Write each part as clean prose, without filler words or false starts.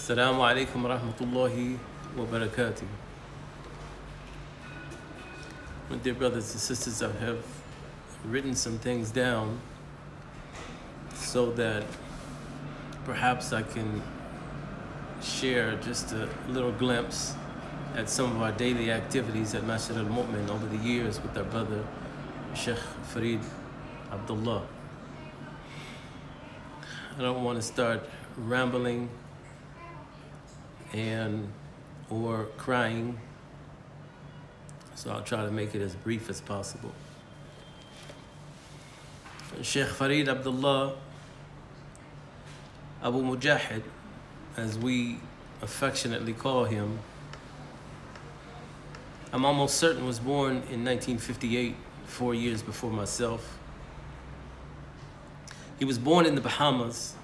Assalamu alaikum wa rahmatullahi wa barakatuh. My dear brothers and sisters, I have written some things down so that perhaps I can share just a little glimpse at some of our daily activities at Masjid al-Mu'min over the years with our brother Shaykh Abdullah. I don't want to start rambling or crying, so I'll try to make it as brief as possible. Shaykh Farid Abdullah Abu Mujahid, as we affectionately call him, I'm almost certain was born in 1958, 4 years before myself. He was born in the Bahamas,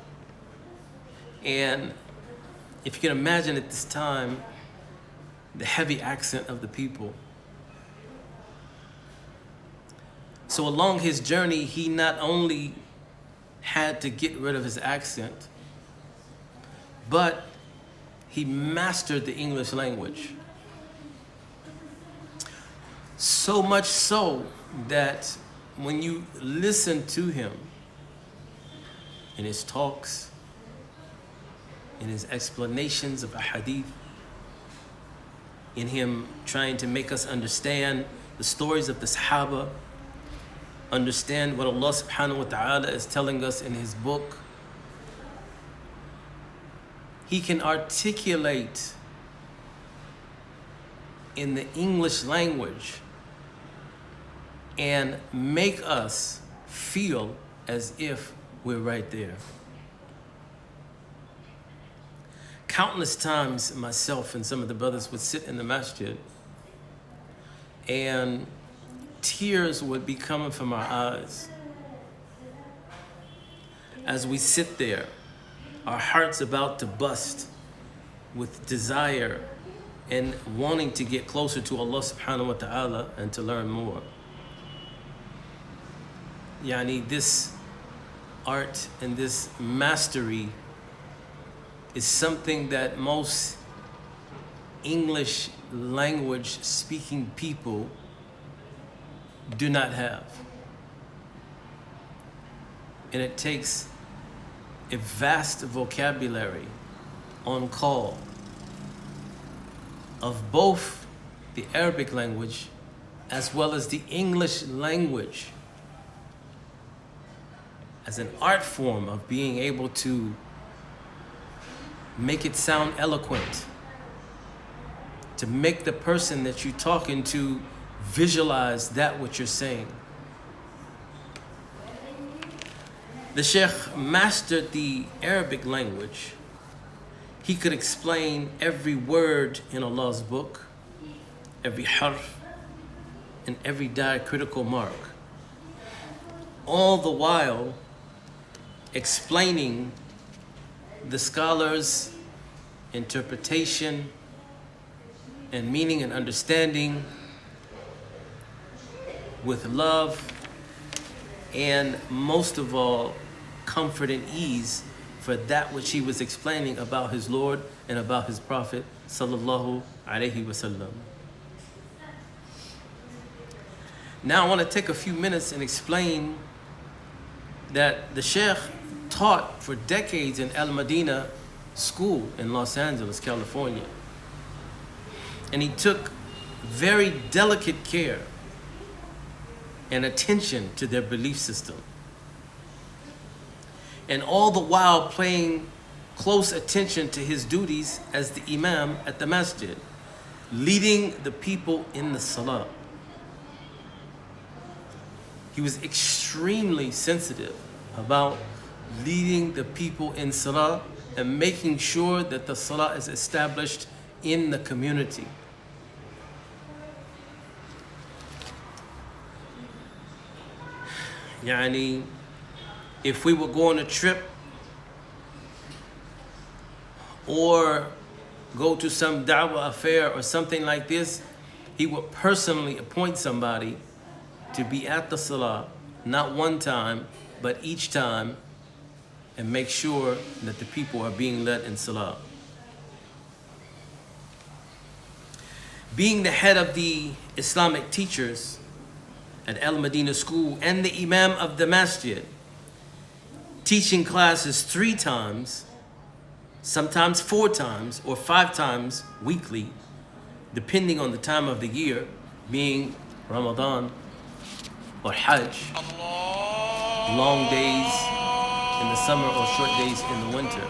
and if you can imagine at this time, the heavy accent of the people. So along his journey, he not only had to get rid of his accent, but he mastered the English language. So much so that when you listen to him in his talks, in his explanations of ahadith, in him trying to make us understand the stories of the Sahaba, understand what Allah subhanahu wa ta'ala is telling us in his book, he can articulate in the English language and make us feel as if we're right there. Countless times myself and some of the brothers would sit in the masjid and tears would be coming from our eyes as we sit there, our hearts about to bust with desire and wanting to get closer to Allah subhanahu wa ta'ala and to learn more. This art and this mastery is something that most English language speaking people do not have. And it takes a vast vocabulary on call of both the Arabic language as well as the English language as an art form of being able to make it sound eloquent, to make the person that you're talking to visualize that what you're saying. The Shaykh mastered the Arabic language. He could explain every word in Allah's book, every harf, and every diacritical mark, all the while explaining the scholar's interpretation and meaning and understanding with love and, most of all, comfort and ease for that which he was explaining about his Lord and about his Prophet sallallahu alaihi wasallam. Now I want to take a few minutes and explain that the Shaykh taught for decades in Al Madina School in Los Angeles, California. And he took very delicate care and attention to their belief system. And all the while paying close attention to his duties as the Imam at the masjid, leading the people in the salah. He was extremely sensitive about leading the people in salah and making sure that the salah is established in the community. If we would go on a trip or go to some da'wah affair or something like this, he would personally appoint somebody to be at the salah, not one time, but each time, and make sure that the people are being led in salah. being the head of the Islamic teachers at Al Madinah School and the Imam of the Masjid, teaching classes 3 times, sometimes 4 times or 5 times weekly, depending on the time of the year, being Ramadan or Hajj, long days in the summer or short days in the winter.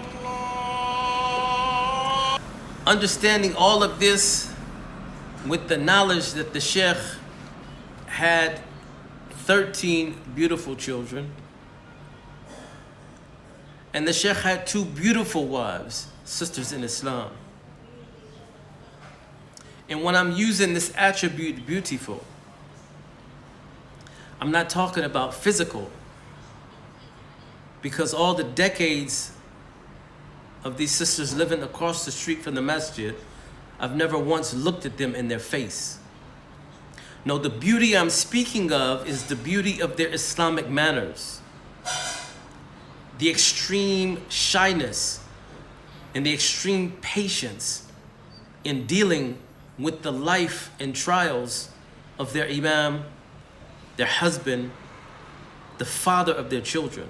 Understanding all of this with the knowledge that the Shaykh had 13 beautiful children, and the Shaykh had 2 beautiful wives, sisters in Islam. And when I'm using this attribute beautiful, I'm not talking about physical, because all the decades of these sisters living across the street from the masjid, I've never once looked at them in their face. No, the beauty I'm speaking of is the beauty of their Islamic manners, the extreme shyness and the extreme patience in dealing with the life and trials of their imam, their husband, the father of their children.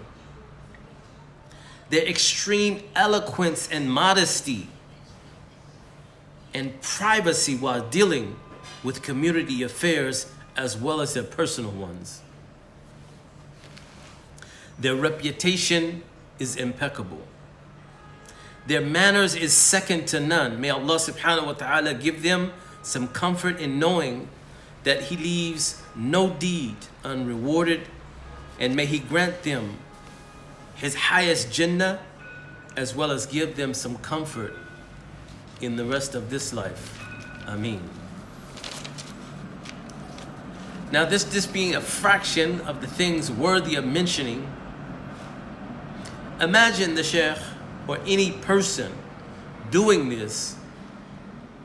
Their extreme eloquence and modesty and privacy while dealing with community affairs as well as their personal ones. Their reputation is impeccable. Their manners is second to none. May Allah subhanahu wa ta'ala give them some comfort in knowing that He leaves no deed unrewarded, and may He grant them His highest Jannah, as well as give them some comfort in the rest of this life. Ameen. Now this being a fraction of the things worthy of mentioning, imagine the Shaykh or any person doing this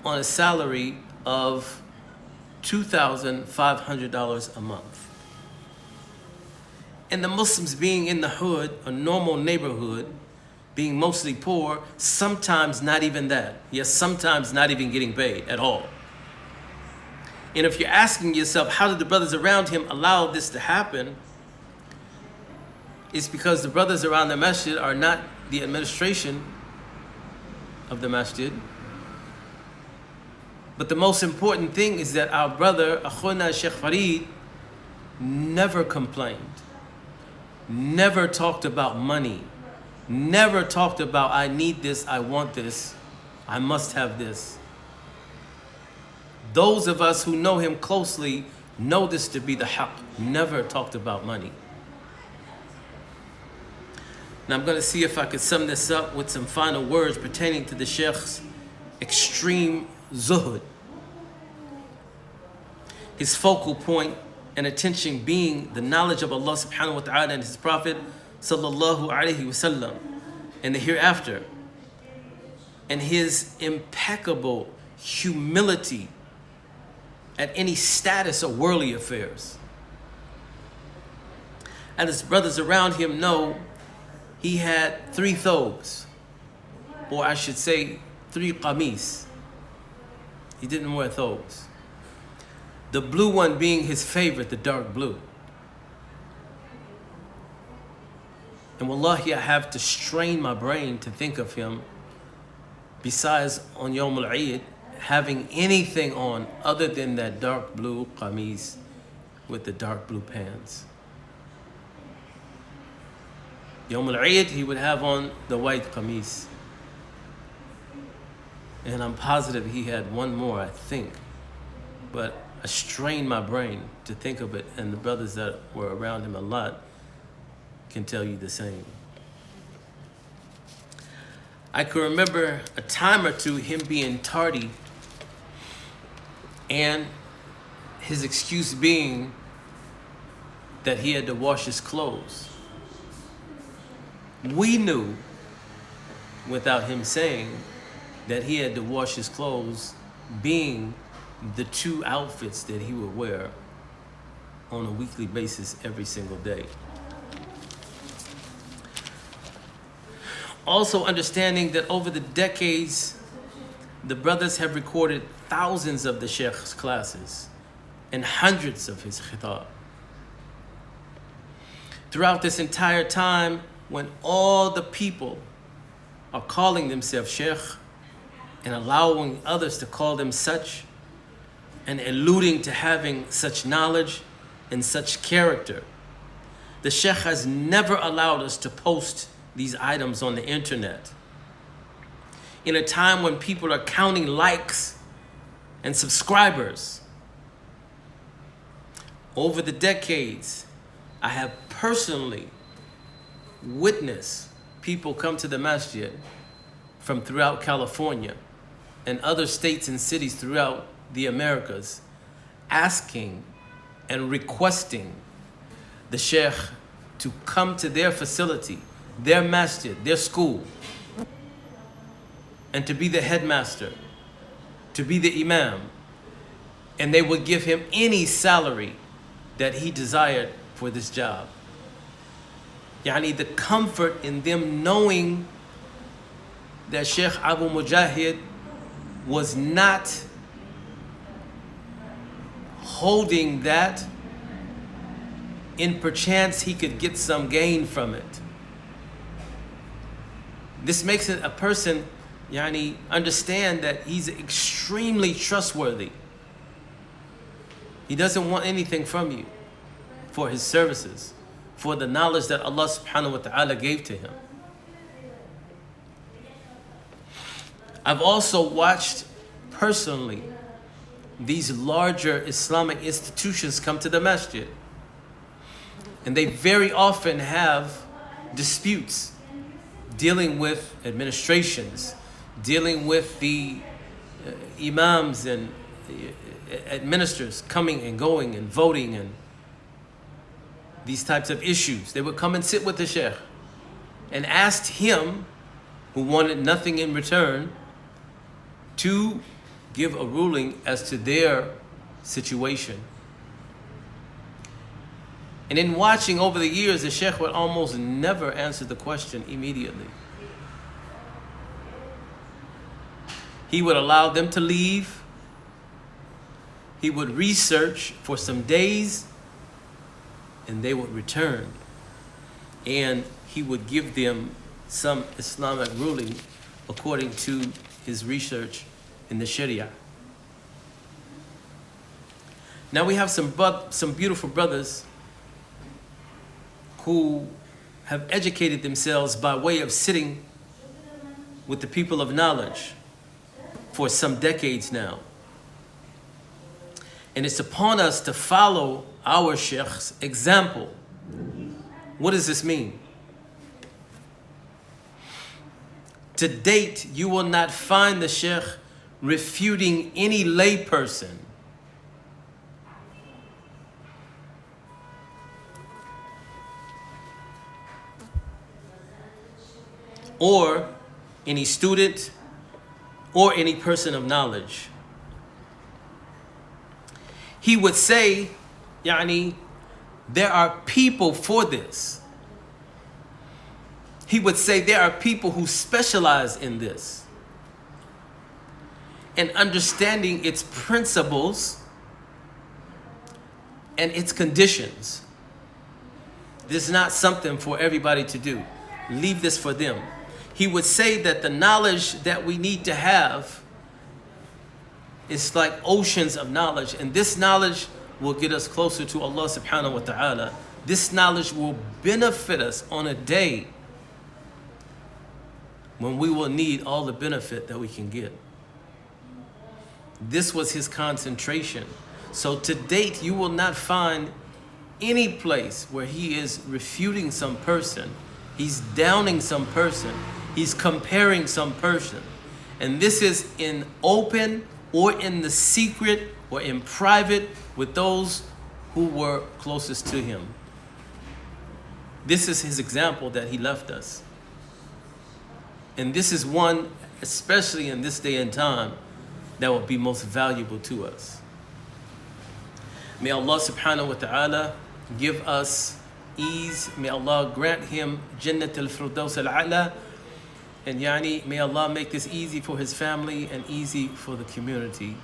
on a salary of $2,500 a month. And the Muslims being in the hood, a normal neighborhood, being mostly poor, sometimes not even that. Yes, sometimes not even getting paid at all. And if you're asking yourself, how did the brothers around him allow this to happen? It's because the brothers around the masjid are not the administration of the masjid. But the most important thing is that our brother, Akhuna Shaykh Farid, never complained, never talked about money, never talked about, I need this, I want this, I must have this. Those of us who know him closely know this to be the haqq, never talked about money. Now I'm going to see if I could sum this up with some final words pertaining to the Shaykh's extreme zuhud. His focal point and attention being the knowledge of Allah subhanahu wa ta'ala and His Prophet sallallahu alayhi wasallam and the hereafter, and his impeccable humility at any status of worldly affairs. And his brothers around him know he had 3 thobes, or I should say 3 qamis. He didn't wear thobes. The blue one being his favorite, the dark blue. And wallahi, I have to strain my brain to think of him, besides on Yawm al-Eid, having anything on other than that dark blue qamis with the dark blue pants. Yawm al-Eid, he would have on the white qamis. And I'm positive he had one more, I think. But I strained my brain to think of it, and the brothers that were around him a lot can tell you the same. I can remember a time or two him being tardy, and his excuse being that he had to wash his clothes. We knew, without him saying, that he had to wash his clothes, being the 2 outfits that he would wear on a weekly basis every single day. Also understanding that over the decades, the brothers have recorded thousands of the Shaykh's classes and hundreds of his khitab. Throughout this entire time, when all the people are calling themselves Shaykh and allowing others to call them such and alluding to having such knowledge and such character, the Shaykh has never allowed us to post these items on the internet. In a time when people are counting likes and subscribers, over the decades, I have personally witnessed people come to the masjid from throughout California and other states and cities throughout the Americas, asking and requesting the Shaykh to come to their facility, their masjid, their school, and to be the headmaster, to be the imam, and they would give him any salary that he desired for this job. Yani the comfort in them knowing that Shaykh Abu Mujahid was not holding that in perchance he could get some gain from it. This makes it a person understand that he's extremely trustworthy. He doesn't want anything from you for his services, for the knowledge that Allah subhanahu wa ta'ala gave to him. I've also watched personally these larger Islamic institutions come to the masjid, and they very often have disputes dealing with administrations, dealing with the imams and administrators coming and going and voting and these types of issues. They would come and sit with the Shaykh and asked him, who wanted nothing in return, to give a ruling as to their situation. And in watching over the years, the Shaykh would almost never answer the question immediately. He would allow them to leave. He would research for some days, and they would return. And he would give them some Islamic ruling according to his research in the Sharia. Now we have some beautiful brothers who have educated themselves by way of sitting with the people of knowledge for some decades now. And it's upon us to follow our Shaykh's example. What does this mean? To date, you will not find the Shaykh refuting any layperson or any student or any person of knowledge. He would say, there are people for this. He would say there are people who specialize in this and understanding its principles and its conditions. This is not something for everybody to do. Leave this for them. He would say that the knowledge that we need to have is like oceans of knowledge, and this knowledge will get us closer to Allah subhanahu wa ta'ala. This knowledge will benefit us on a day when we will need all the benefit that we can get. This was his concentration. So to date, you will not find any place where he is refuting some person, he's downing some person, he's comparing some person. And this is in open or in the secret or in private with those who were closest to him. This is his example that he left us. And this is one, especially in this day and time, that will be most valuable to us. May Allah subhanahu wa ta'ala give us ease. May Allah grant him Jannat al-Firdaus al-A'la. And Yani, may Allah make this easy for his family and easy for the community.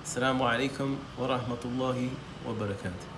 Assalamu alaikum wa rahmatullahi wa barakatuh.